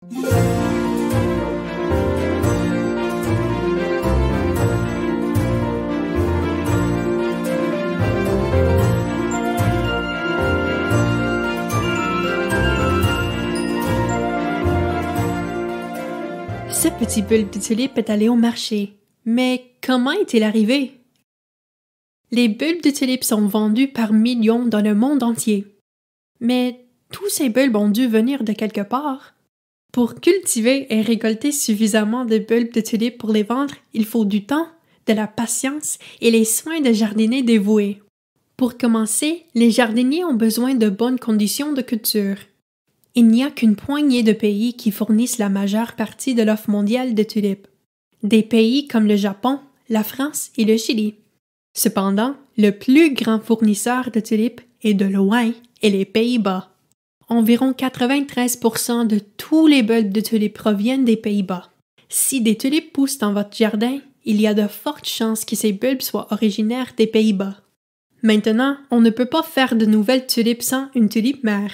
Ce petit bulbe de tulipe est allé au marché. Mais comment est-il arrivé? Les bulbes de tulipe sont vendus par millions dans le monde entier. Mais tous ces bulbes ont dû venir de quelque part. Pour cultiver et récolter suffisamment de bulbes de tulipe pour les vendre, il faut du temps, de la patience et les soins de jardiniers dévoués. Pour commencer, les jardiniers ont besoin de bonnes conditions de culture. Il n'y a qu'une poignée de pays qui fournissent la majeure partie de l'offre mondiale de tulipes. Des pays comme le Japon, la France et le Chili. Cependant, le plus grand fournisseur de tulipes est de loin les Pays-Bas. Environ 93% de tous les bulbes de tulipes proviennent des Pays-Bas. Si des tulipes poussent dans votre jardin, il y a de fortes chances que ces bulbes soient originaires des Pays-Bas. Maintenant, on ne peut pas faire de nouvelles tulipes sans une tulipe mère.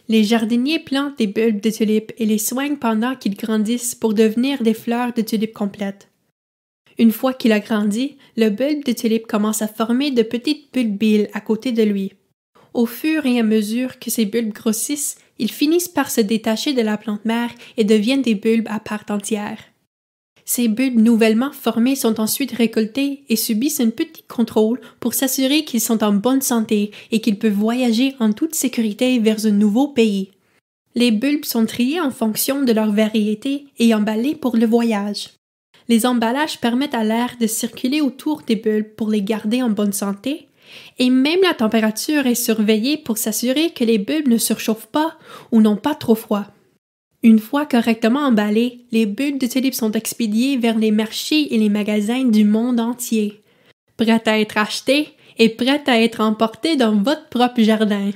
Les jardiniers plantent des bulbes de tulipes et les soignent pendant qu'ils grandissent pour devenir des fleurs de tulipes complètes. Une fois qu'il a grandi, le bulbe de tulipe commence à former de petites bulbilles à côté de lui. Au fur et à mesure que ces bulbes grossissent, ils finissent par se détacher de la plante mère et deviennent des bulbes à part entière. Ces bulbes nouvellement formés sont ensuite récoltés et subissent un petit contrôle pour s'assurer qu'ils sont en bonne santé et qu'ils peuvent voyager en toute sécurité vers un nouveau pays. Les bulbes sont triés en fonction de leur variété et emballés pour le voyage. Les emballages permettent à l'air de circuler autour des bulbes pour les garder en bonne santé, et même la température est surveillée pour s'assurer que les bulbes ne surchauffent pas ou n'ont pas trop froid. Une fois correctement emballés, les bulbes de tulipes sont expédiés vers les marchés et les magasins du monde entier, prêts à être achetés et prêts à être emportés dans votre propre jardin.